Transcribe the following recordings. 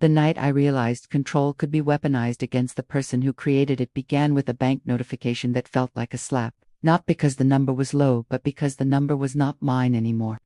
The night I realized control could be weaponized against the person who created it began with a bank notification that felt like a slap, not because the number was low, but because the number was not mine anymore.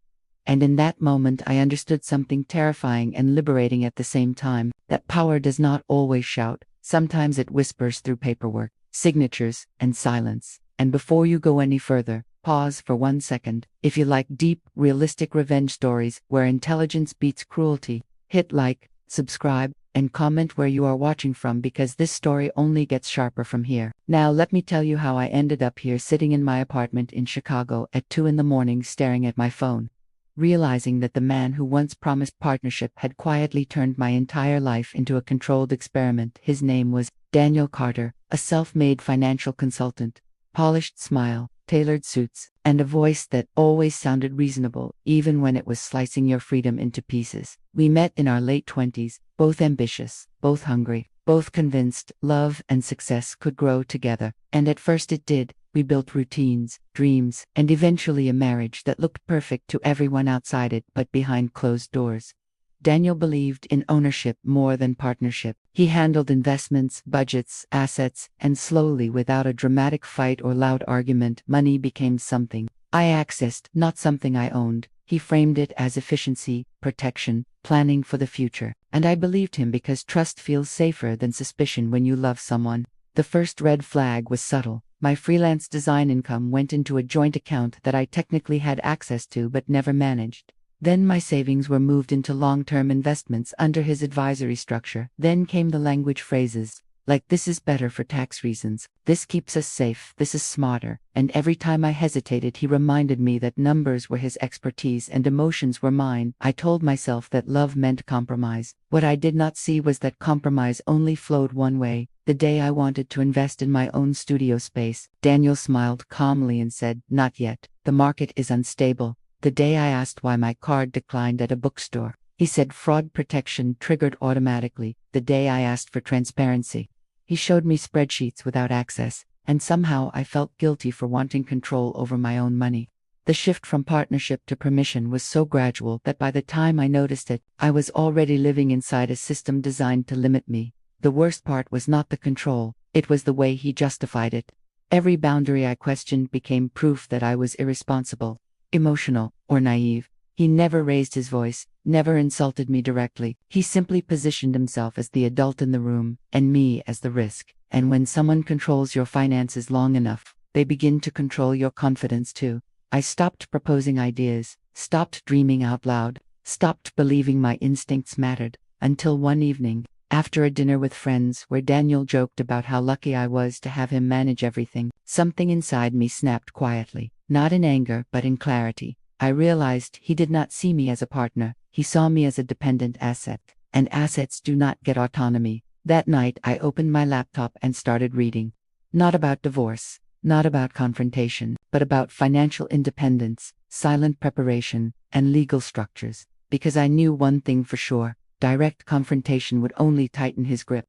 And in that moment I understood something terrifying and liberating at the same time, that power does not always shout. Sometimes it whispers through paperwork, signatures, and silence. And before you go any further, pause for 1 second. If you like deep, realistic revenge stories where intelligence beats cruelty, hit like, subscribe, and comment where you are watching from, because this story only gets sharper from here. Now let me tell you how I ended up here, sitting in my apartment in Chicago at 2 in the morning staring at my phone, realizing that the man who once promised partnership had quietly turned my entire life into a controlled experiment. His name was Daniel Carter, a self-made financial consultant, polished smile, tailored suits, and a voice that always sounded reasonable, even when it was slicing your freedom into pieces. We met in our late 20s, both ambitious, both hungry, both convinced love and success could grow together. And at first it did. We built routines, dreams, and eventually a marriage that looked perfect to everyone outside it, but behind closed doors. Daniel believed in ownership more than partnership. He handled investments, budgets, assets, and slowly, without a dramatic fight or loud argument, money became something I accessed, not something I owned. He framed it as efficiency, protection, planning for the future. And I believed him because trust feels safer than suspicion when you love someone. The first red flag was subtle. My freelance design income went into a joint account that I technically had access to but never managed. Then my savings were moved into long-term investments under his advisory structure. Then came the language phrases, like "this is better for tax reasons," "this keeps us safe," "this is smarter." And every time I hesitated, he reminded me that numbers were his expertise and emotions were mine. I told myself that love meant compromise. What I did not see was that compromise only flowed one way. The day I wanted to invest in my own studio space, Daniel smiled calmly and said, "Not yet. The market is unstable." The day I asked why my card declined at a bookstore, he said fraud protection triggered automatically. The day I asked for transparency, he showed me spreadsheets without access, and somehow I felt guilty for wanting control over my own money. The shift from partnership to permission was so gradual that by the time I noticed it, I was already living inside a system designed to limit me. The worst part was not the control, it was the way he justified it. Every boundary I questioned became proof that I was irresponsible, emotional, or naive. He never raised his voice, never insulted me directly. He simply positioned himself as the adult in the room, and me as the risk. And when someone controls your finances long enough, they begin to control your confidence too. I stopped proposing ideas, stopped dreaming out loud, stopped believing my instincts mattered, until one evening, after a dinner with friends where Daniel joked about how lucky I was to have him manage everything, something inside me snapped quietly, not in anger but in clarity. I realized he did not see me as a partner, he saw me as a dependent asset, and assets do not get autonomy. That night I opened my laptop and started reading. Not about divorce, not about confrontation, but about financial independence, silent preparation, and legal structures. Because I knew one thing for sure: direct confrontation would only tighten his grip.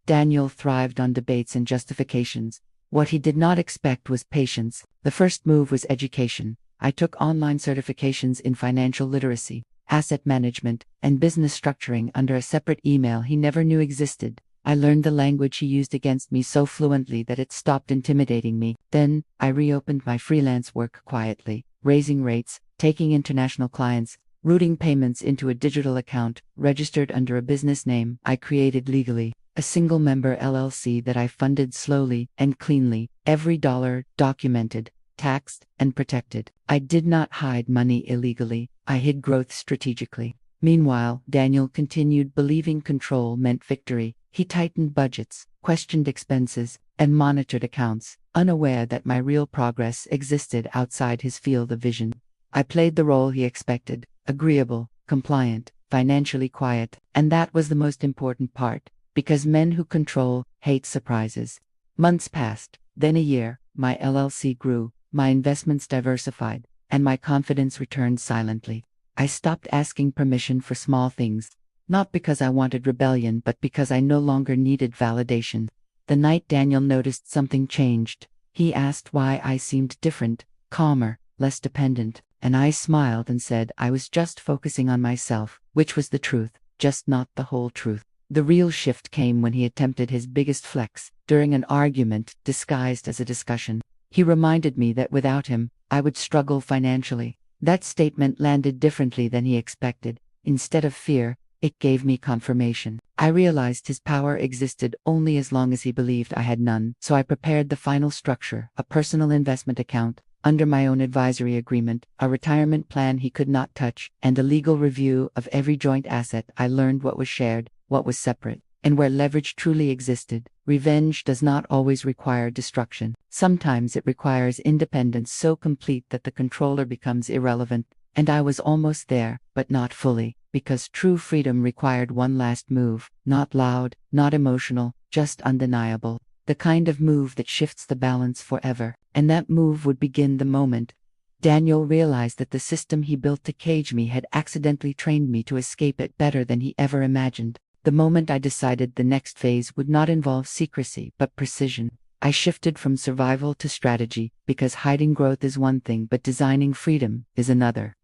Daniel thrived on debates and justifications. What he did not expect was patience. The first move was education. I took online certifications in financial literacy, asset management, and business structuring under a separate email he never knew existed. I learned the language he used against me so fluently that it stopped intimidating me. Then, I reopened my freelance work quietly, raising rates, taking international clients, routing payments into a digital account, registered under a business name I created legally, a single-member LLC that I funded slowly and cleanly, every dollar documented, taxed, and protected. I did not hide money illegally, I hid growth strategically. Meanwhile, Daniel continued believing control meant victory. He tightened budgets, questioned expenses, and monitored accounts, unaware that my real progress existed outside his field of vision. I played the role he expected: agreeable, compliant, financially quiet, and that was the most important part, because men who control hate surprises. Months passed, then a year. My LLC grew, my investments diversified, and my confidence returned silently. I stopped asking permission for small things, not because I wanted rebellion but because I no longer needed validation. The night Daniel noticed something changed, he asked why I seemed different, calmer, less dependent, and I smiled and said I was just focusing on myself, which was the truth. just not the whole truth. The real shift came when he attempted his biggest flex, during an argument disguised as a discussion. He reminded me that without him, I would struggle financially. That statement landed differently than he expected. Instead of fear, it gave me confirmation. I realized his power existed only as long as he believed I had none, so I prepared the final structure: a personal investment account, under my own advisory agreement, a retirement plan he could not touch, and a legal review of every joint asset. I learned what was shared, what was separate, and where leverage truly existed. Revenge does not always require destruction. Sometimes it requires independence so complete that the controller becomes irrelevant. And I was almost there, but not fully, because true freedom required one last move, not loud, not emotional, just undeniable. The kind of move that shifts the balance forever. And that move would begin the moment Daniel realized that the system he built to cage me had accidentally trained me to escape it better than he ever imagined. The moment I decided the next phase would not involve secrecy, but precision. I shifted from survival to strategy, because hiding growth is one thing but designing freedom is another.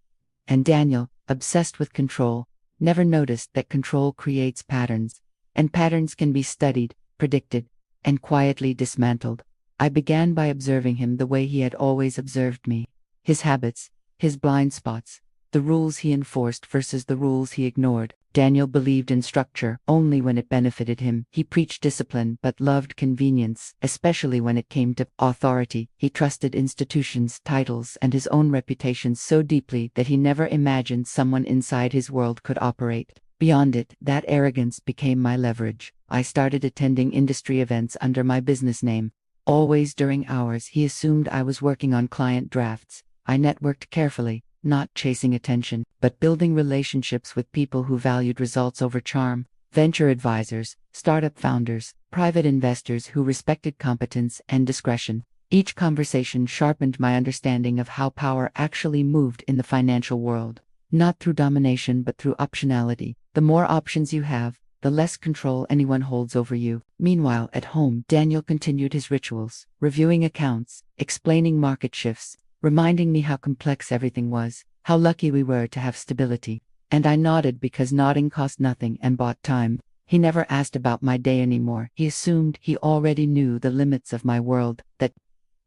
And Daniel, obsessed with control, never noticed that control creates patterns, and patterns can be studied, predicted, and quietly dismantled. I began by observing him the way he had always observed me. His habits, his blind spots, the rules he enforced versus the rules he ignored. Daniel believed in structure only when it benefited him. He preached discipline but loved convenience, especially when it came to authority. He trusted institutions, titles, and his own reputation so deeply that he never imagined someone inside his world could operate. Beyond it, that arrogance became my leverage. I started attending industry events under my business name. Always during hours, he assumed I was working on client drafts. I networked carefully, not chasing attention, but building relationships with people who valued results over charm. Venture advisors, startup founders, private investors who respected competence and discretion. Each conversation sharpened my understanding of how power actually moved in the financial world. Not through domination but through optionality. The more options you have, the less control anyone holds over you. Meanwhile, at home, Daniel continued his rituals, reviewing accounts, explaining market shifts, reminding me how complex everything was, how lucky we were to have stability. And I nodded because nodding cost nothing and bought time. He never asked about my day anymore. He assumed he already knew the limits of my world. That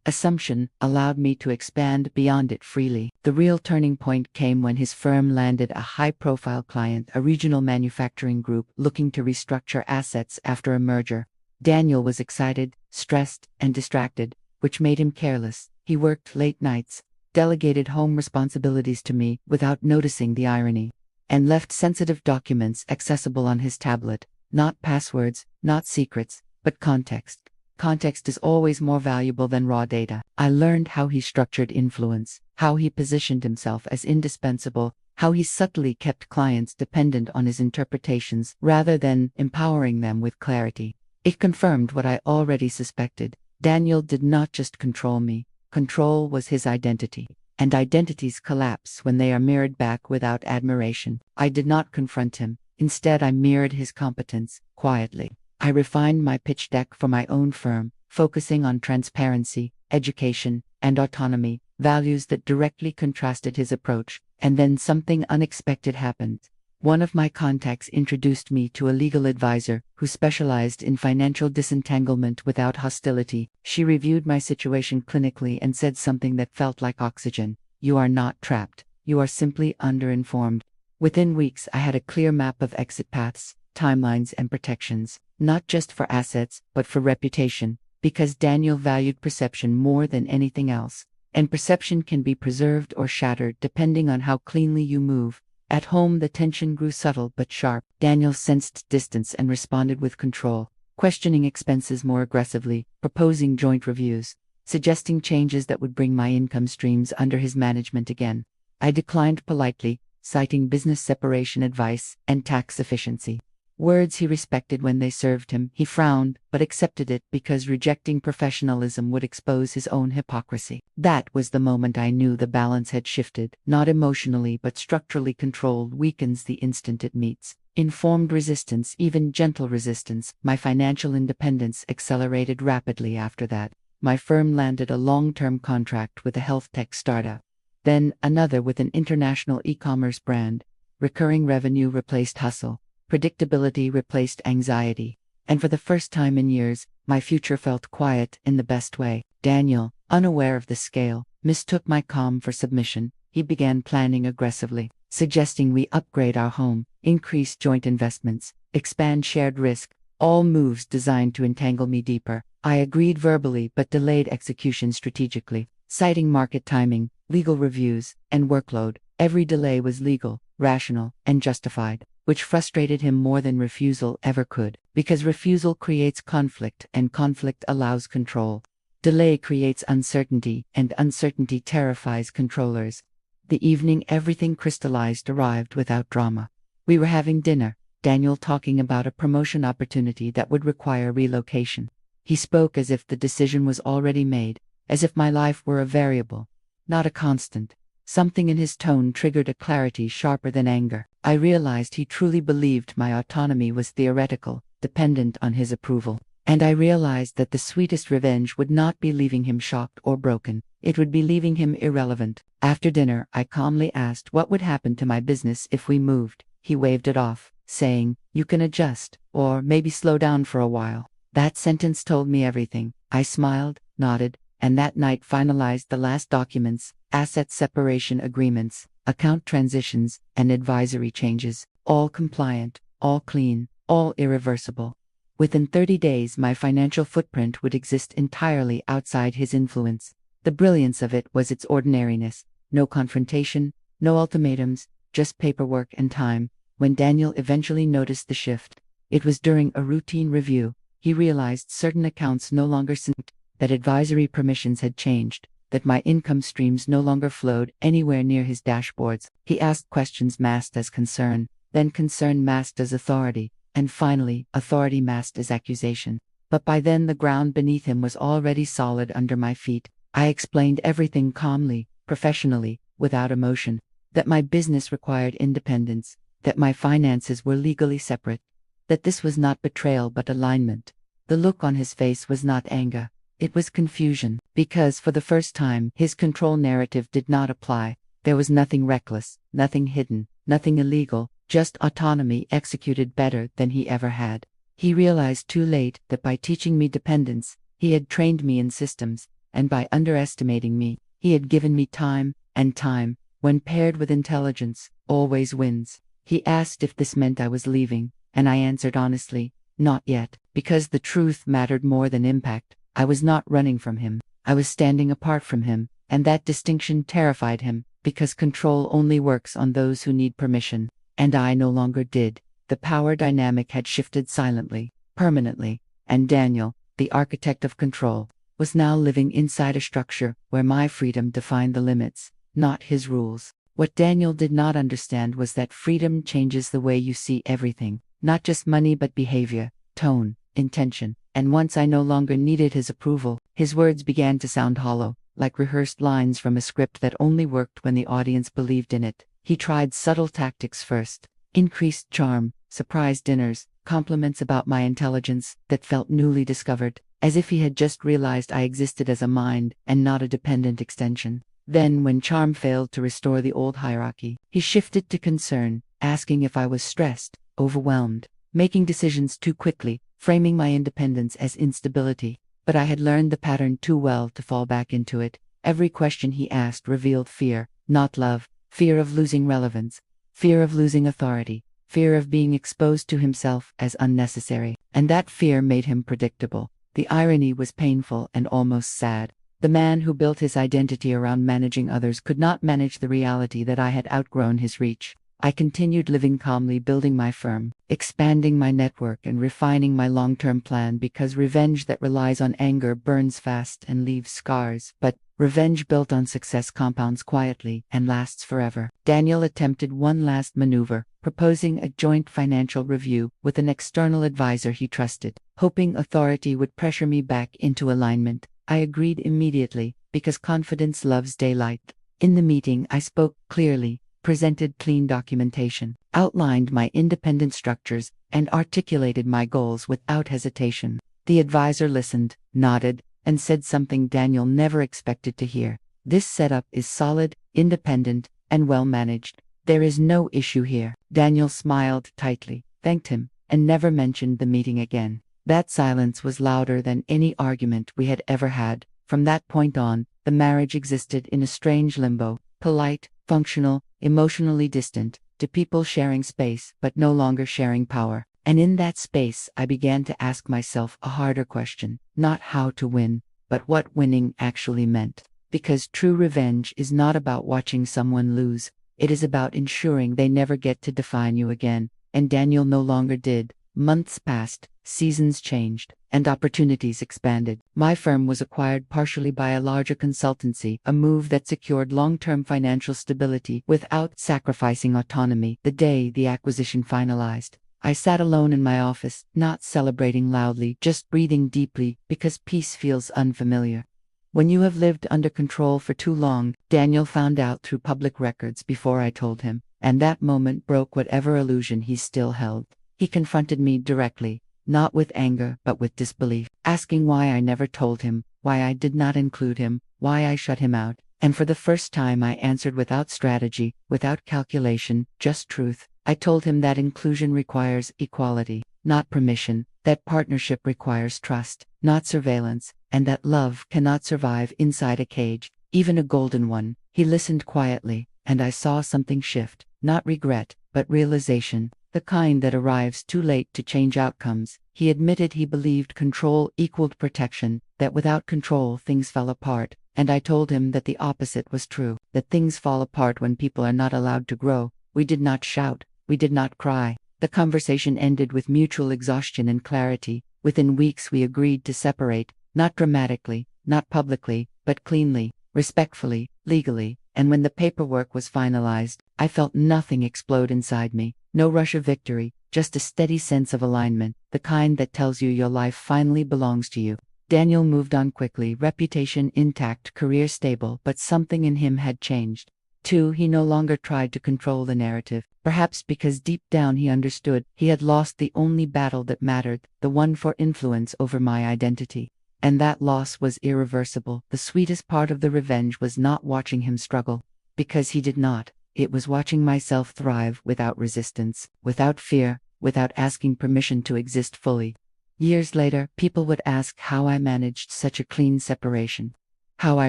assumption allowed me to expand beyond it freely. The real turning point came when his firm landed a high-profile client, a regional manufacturing group looking to restructure assets after a merger. Daniel was excited, stressed, and distracted, which made him careless. He worked late nights, delegated home responsibilities to me without noticing the irony, and left sensitive documents accessible on his tablet. Not passwords, not secrets, but context. Context is always more valuable than raw data. I learned how he structured influence, how he positioned himself as indispensable, how he subtly kept clients dependent on his interpretations rather than empowering them with clarity. It confirmed what I already suspected. Daniel did not just control me. Control was his identity. And identities collapse when they are mirrored back without admiration. I did not confront him. Instead, I mirrored his competence, quietly. I refined my pitch deck for my own firm, focusing on transparency, education, and autonomy, values that directly contrasted his approach. And then something unexpected happened. One of my contacts introduced me to a legal advisor who specialized in financial disentanglement without hostility. She reviewed my situation clinically and said something that felt like oxygen. You are not trapped. You are simply underinformed. Within weeks, I had a clear map of exit paths, timelines, and protections, not just for assets, but for reputation, because Daniel valued perception more than anything else. And perception can be preserved or shattered depending on how cleanly you move. At home, the tension grew subtle but sharp. Daniel sensed distance and responded with control, questioning expenses more aggressively, proposing joint reviews, suggesting changes that would bring my income streams under his management again. I declined politely, citing business separation advice and tax efficiency. Words he respected when they served him. He frowned, but accepted it because rejecting professionalism would expose his own hypocrisy. That was the moment I knew the balance had shifted. Not emotionally but structurally controlled weakens the instant it meets. Informed resistance, even gentle resistance. My financial independence accelerated rapidly after that. My firm landed a long-term contract with a health tech startup. Then another with an international e-commerce brand. Recurring revenue replaced hustle. Predictability replaced anxiety. And for the first time in years, my future felt quiet in the best way. Daniel, unaware of the scale, mistook my calm for submission. He began planning aggressively, suggesting we upgrade our home, increase joint investments, expand shared risk, all moves designed to entangle me deeper. I agreed verbally but delayed execution strategically, citing market timing, legal reviews, and workload. Every delay was legal, rational, and justified, which frustrated him more than refusal ever could, because refusal creates conflict and conflict allows control. Delay creates uncertainty, and uncertainty terrifies controllers. The evening everything crystallized arrived without drama. We were having dinner, Daniel talking about a promotion opportunity that would require relocation. He spoke as if the decision was already made, as if my life were a variable, not a constant. Something in his tone triggered a clarity sharper than anger. I realized he truly believed my autonomy was theoretical, dependent on his approval. And I realized that the sweetest revenge would not be leaving him shocked or broken. It would be leaving him irrelevant. After dinner, I calmly asked what would happen to my business if we moved. He waved it off, saying, "You can adjust, or maybe slow down for a while." That sentence told me everything. I smiled, nodded, and that night finalized the last documents, asset separation agreements, account transitions, and advisory changes, all compliant, all clean, all irreversible. Within 30 days, my financial footprint would exist entirely outside his influence. The brilliance of it was its ordinariness. No confrontation, no ultimatums, just paperwork and time. When Daniel eventually noticed the shift, it was during a routine review. He realized certain accounts no longer synced, that advisory permissions had changed, that my income streams no longer flowed anywhere near his dashboards. He asked questions masked as concern, then concern masked as authority, and finally, authority masked as accusation. But by then the ground beneath him was already solid under my feet. I explained everything calmly, professionally, without emotion, that my business required independence, that my finances were legally separate, that this was not betrayal but alignment. The look on his face was not anger, it was confusion, because for the first time his control narrative did not apply. There was nothing reckless, nothing hidden, nothing illegal, just autonomy executed better than he ever had. He realized too late that by teaching me dependence, he had trained me in systems, and by underestimating me, he had given me time, and time, when paired with intelligence, always wins. He asked if this meant I was leaving, and I answered honestly, not yet, because the truth mattered more than impact. I was not running from him, I was standing apart from him, and that distinction terrified him, because control only works on those who need permission, and I no longer did. The power dynamic had shifted silently, permanently, and Daniel, the architect of control, was now living inside a structure where my freedom defined the limits, not his rules. What Daniel did not understand was that freedom changes the way you see everything, not just money but behavior, tone, intention. And once I no longer needed his approval, his words began to sound hollow, like rehearsed lines from a script that only worked when the audience believed in it. He tried subtle tactics first, increased charm, surprise dinners, compliments about my intelligence that felt newly discovered, as if he had just realized I existed as a mind and not a dependent extension. Then, when charm failed to restore the old hierarchy, he shifted to concern, asking if I was stressed, overwhelmed, making decisions too quickly, framing my independence as instability. But I had learned the pattern too well to fall back into it. Every question he asked revealed fear, not love, fear of losing relevance, fear of losing authority, fear of being exposed to himself as unnecessary. And that fear made him predictable. The irony was painful and almost sad. The man who built his identity around managing others could not manage the reality that I had outgrown his reach. I continued living calmly, building my firm, expanding my network, and refining my long-term plan, because revenge that relies on anger burns fast and leaves scars, but revenge built on success compounds quietly and lasts forever. Daniel attempted one last maneuver, proposing a joint financial review with an external advisor he trusted, hoping authority would pressure me back into alignment. I agreed immediately, because confidence loves daylight. In the meeting, I spoke clearly, presented clean documentation, outlined my independent structures, and articulated my goals without hesitation. The advisor listened, nodded, and said something Daniel never expected to hear. "This setup is solid, independent, and well managed. There is no issue here." Daniel smiled tightly, thanked him, and never mentioned the meeting again. That silence was louder than any argument we had ever had. From that point on, the marriage existed in a strange limbo, polite, functional, emotionally distant, to people sharing space but no longer sharing power. And in that space I began to ask myself a harder question, not how to win, but what winning actually meant. Because true revenge is not about watching someone lose, it is about ensuring they never get to define you again. And Daniel no longer did. Months passed, seasons changed, and opportunities expanded. My firm was acquired partially by a larger consultancy, a move that secured long-term financial stability without sacrificing autonomy. The day the acquisition finalized, I sat alone in my office, not celebrating loudly, just breathing deeply, because peace feels unfamiliar. When you have lived under control for too long, Daniel found out through public records before I told him, and that moment broke whatever illusion he still held. He confronted me directly, not with anger but with disbelief, asking why I never told him, why I did not include him, why I shut him out. And for the first time I answered without strategy, without calculation, just truth. I told him that inclusion requires equality, not permission, that partnership requires trust, not surveillance, and that love cannot survive inside a cage, even a golden one. He listened quietly, and I saw something shift, not regret, but realization. The kind that arrives too late to change outcomes. He admitted he believed control equaled protection, that without control things fell apart, and I told him that the opposite was true, that things fall apart when people are not allowed to grow. We did not shout, we did not cry. The conversation ended with mutual exhaustion and clarity. Within weeks we agreed to separate, not dramatically, not publicly, but cleanly, respectfully, legally. And when the paperwork was finalized, I felt nothing explode inside me. No rush of victory, just a steady sense of alignment, the kind that tells you your life finally belongs to you. Daniel moved on quickly, reputation intact, career stable, but something in him had changed. Too, he no longer tried to control the narrative, perhaps because deep down he understood he had lost the only battle that mattered, the one for influence over my identity. And that loss was irreversible. The sweetest part of the revenge was not watching him struggle, because he did not. It was watching myself thrive without resistance, without fear, without asking permission to exist fully. Years later, people would ask how I managed such a clean separation, how I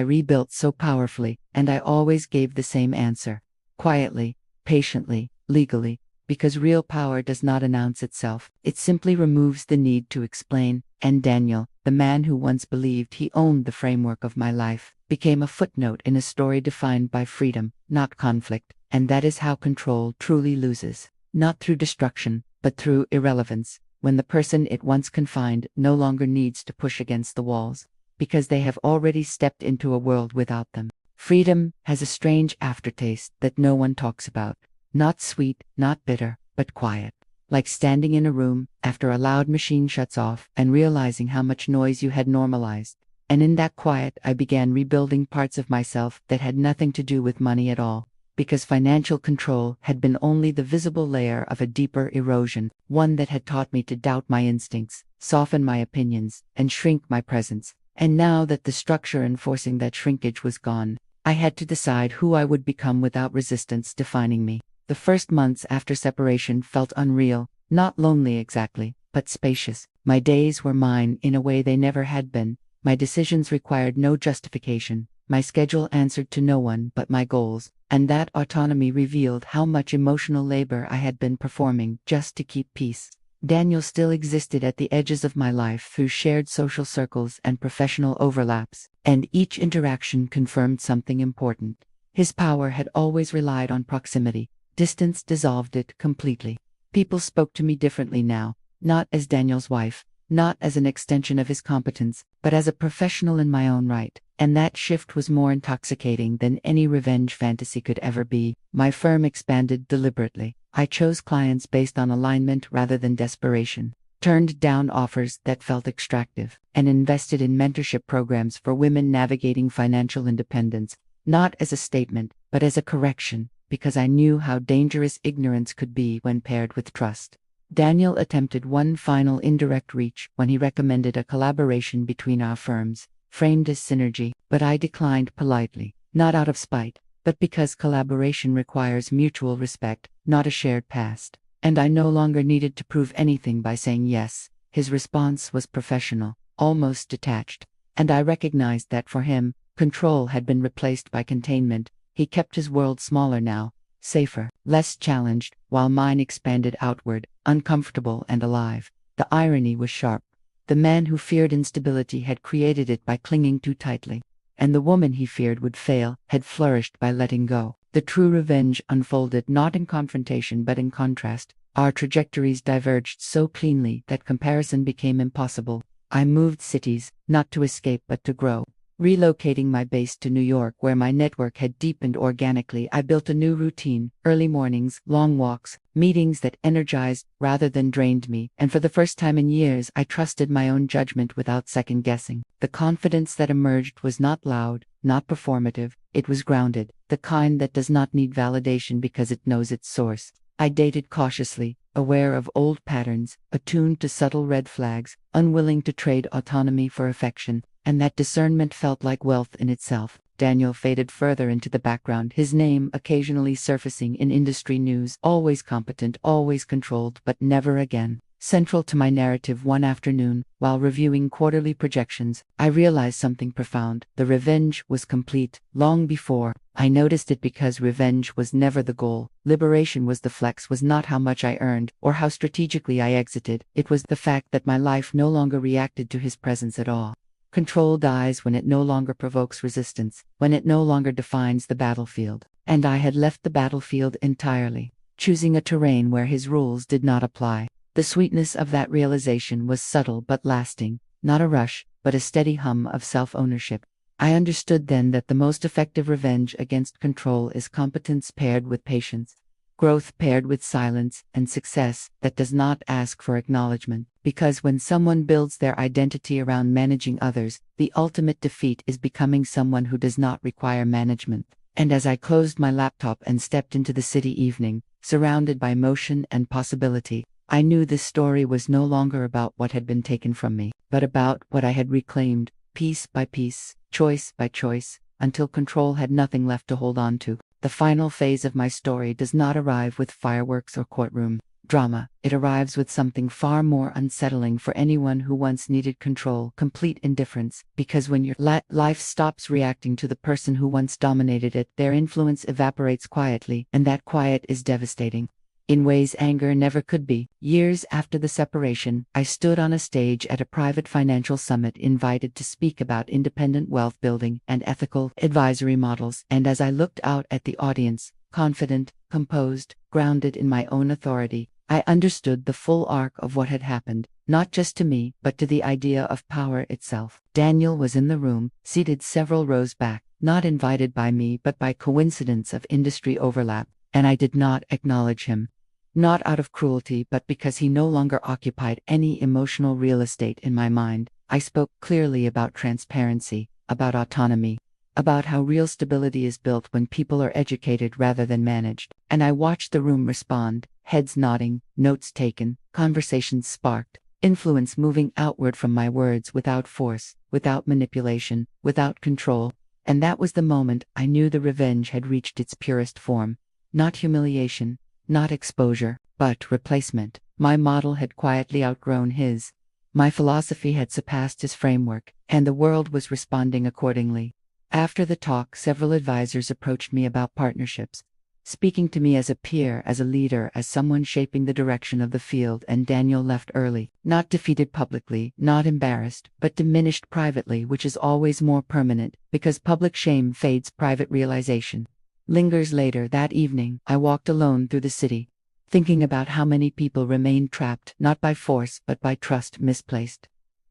rebuilt so powerfully, and I always gave the same answer. Quietly, patiently, legally, because real power does not announce itself. It simply removes the need to explain. And Daniel, the man who once believed he owned the framework of my life, became a footnote in a story defined by freedom, not conflict. And that is how control truly loses. Not through destruction, but through irrelevance, when the person it once confined no longer needs to push against the walls, because they have already stepped into a world without them. Freedom has a strange aftertaste that no one talks about. Not sweet, not bitter, but quiet. Like standing in a room after a loud machine shuts off and realizing how much noise you had normalized. And in that quiet I began rebuilding parts of myself that had nothing to do with money at all. Because financial control had been only the visible layer of a deeper erosion, one that had taught me to doubt my instincts, soften my opinions, and shrink my presence. And now that the structure enforcing that shrinkage was gone, I had to decide who I would become without resistance defining me. The first months after separation felt unreal, not lonely exactly, but spacious. My days were mine in a way they never had been. My decisions required no justification. My schedule answered to no one but my goals, and that autonomy revealed how much emotional labor I had been performing just to keep peace. Daniel still existed at the edges of my life through shared social circles and professional overlaps, and each interaction confirmed something important. His power had always relied on proximity. Distance dissolved it completely. People spoke to me differently now, not as Daniel's wife, not as an extension of his competence, but as a professional in my own right. And that shift was more intoxicating than any revenge fantasy could ever be. My firm expanded deliberately. I chose clients based on alignment rather than desperation, turned down offers that felt extractive, and invested in mentorship programs for women navigating financial independence, not as a statement, but as a correction, because I knew how dangerous ignorance could be when paired with trust. Daniel attempted one final indirect reach when he recommended a collaboration between our firms, framed as synergy, but I declined politely, not out of spite, but because collaboration requires mutual respect, not a shared past. and I no longer needed to prove anything by saying yes. His response was professional, almost detached, and I recognized that for him, control had been replaced by containment. He kept his world smaller now, safer, less challenged, while mine expanded outward, uncomfortable and alive. The irony was sharp. The man who feared instability had created it by clinging too tightly, and the woman he feared would fail had flourished by letting go. The true revenge unfolded not in confrontation but in contrast. Our trajectories diverged so cleanly that comparison became impossible. I moved cities, not to escape but to grow. Relocating my base to New York, where my network had deepened organically, I built a new routine: early mornings, long walks, meetings that energized rather than drained me, and for the first time in years I trusted my own judgment without second guessing. The confidence that emerged was not loud, not performative, it was grounded, the kind that does not need validation because it knows its source. I dated cautiously, aware of old patterns, attuned to subtle red flags, unwilling to trade autonomy for affection, and that discernment felt like wealth in itself. Daniel faded further into the background, his name occasionally surfacing in industry news, always competent, always controlled, but never again. Central to my narrative one afternoon, while reviewing quarterly projections, I realized something profound. The revenge was complete, long before I noticed it, because revenge was never the goal. Liberation was the flex, was not how much I earned, or how strategically I exited. It was the fact that my life no longer reacted to his presence at all. Control dies when it no longer provokes resistance, when it no longer defines the battlefield. And I had left the battlefield entirely, choosing a terrain where his rules did not apply. The sweetness of that realization was subtle but lasting, not a rush, but a steady hum of self-ownership. I understood then that the most effective revenge against control is competence paired with patience, growth paired with silence, and success that does not ask for acknowledgement. Because when someone builds their identity around managing others, the ultimate defeat is becoming someone who does not require management. And as I closed my laptop and stepped into the city evening, surrounded by motion and possibility, I knew this story was no longer about what had been taken from me, but about what I had reclaimed, piece by piece, choice by choice, until control had nothing left to hold on to. The final phase of my story does not arrive with fireworks or courtroom drama. It arrives with something far more unsettling for anyone who once needed control: complete indifference. Because when your life stops reacting to the person who once dominated it, their influence evaporates quietly, and that quiet is devastating, in ways anger never could be. Years after the separation, I stood on a stage at a private financial summit, invited to speak about independent wealth building and ethical advisory models, and as I looked out at the audience, confident, composed, grounded in my own authority, I understood the full arc of what had happened, not just to me, but to the idea of power itself. Daniel was in the room, seated several rows back, not invited by me but by coincidence of industry overlap, and I did not acknowledge him. Not out of cruelty, but because he no longer occupied any emotional real estate in my mind. I spoke clearly about transparency, about autonomy, about how real stability is built when people are educated rather than managed. And I watched the room respond, heads nodding, notes taken, conversations sparked, influence moving outward from my words without force, without manipulation, without control. And that was the moment I knew the revenge had reached its purest form. Not humiliation, not exposure, but replacement. My model had quietly outgrown his. My philosophy had surpassed his framework, and the world was responding accordingly. After the talk, several advisors approached me about partnerships, speaking to me as a peer, as a leader, as someone shaping the direction of the field. And Daniel left early, not defeated publicly, not embarrassed, but diminished privately, which is always more permanent, because public shame fades, private realization lingers. Later that evening, I walked alone through the city, thinking about how many people remain trapped, not by force, but by trust misplaced,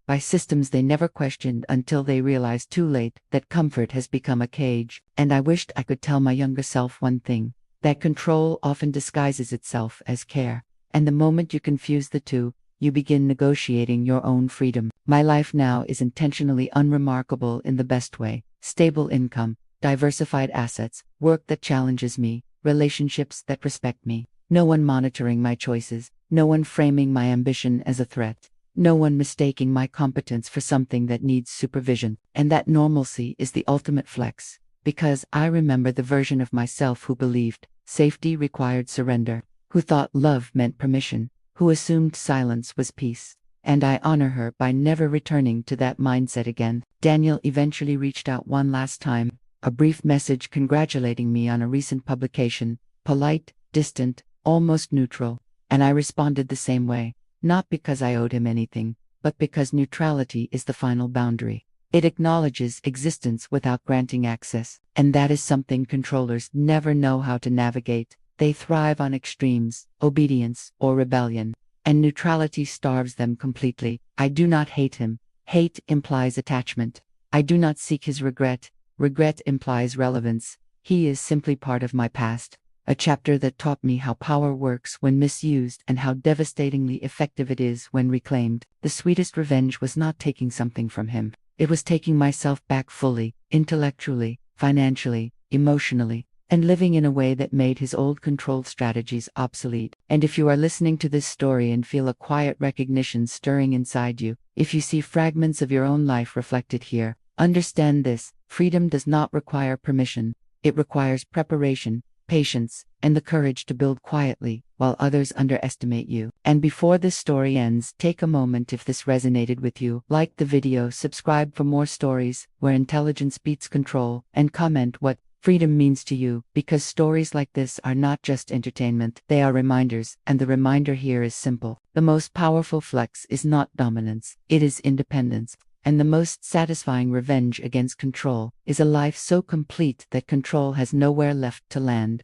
by systems they never questioned until they realized too late that comfort has become a cage. And I wished I could tell my younger self one thing: that control often disguises itself as care, and the moment you confuse the two, you begin negotiating your own freedom. My life now is intentionally unremarkable in the best way: stable income, diversified assets, work that challenges me, relationships that respect me, no one monitoring my choices, no one framing my ambition as a threat, no one mistaking my competence for something that needs supervision. And that normalcy is the ultimate flex, because I remember the version of myself who believed safety required surrender, who thought love meant permission, who assumed silence was peace. And I honor her by never returning to that mindset again. Daniel eventually reached out one last time, a brief message congratulating me on a recent publication, polite, distant, almost neutral, and I responded the same way, not because I owed him anything, but because neutrality is the final boundary. It acknowledges existence without granting access, and that is something controllers never know how to navigate. They thrive on extremes, obedience, or rebellion, and neutrality starves them completely. I do not hate him. Hate implies attachment. I do not seek his regret. Regret implies relevance. He is simply part of my past, a chapter that taught me how power works when misused and how devastatingly effective it is when reclaimed. The sweetest revenge was not taking something from him. It was taking myself back fully, intellectually, financially, emotionally, and living in a way that made his old controlled strategies obsolete. And if you are listening to this story and feel a quiet recognition stirring inside you, if you see fragments of your own life reflected here, understand this: freedom does not require permission. It requires preparation, patience, and the courage to build quietly while others underestimate you. And before this story ends, take a moment. If this resonated with you, like the video, subscribe for more stories where intelligence beats control, and comment what freedom means to you, because stories like this are not just entertainment, they are reminders, and the reminder here is simple. The most powerful flex is not dominance, it is independence. And the most satisfying revenge against control is a life so complete that control has nowhere left to land.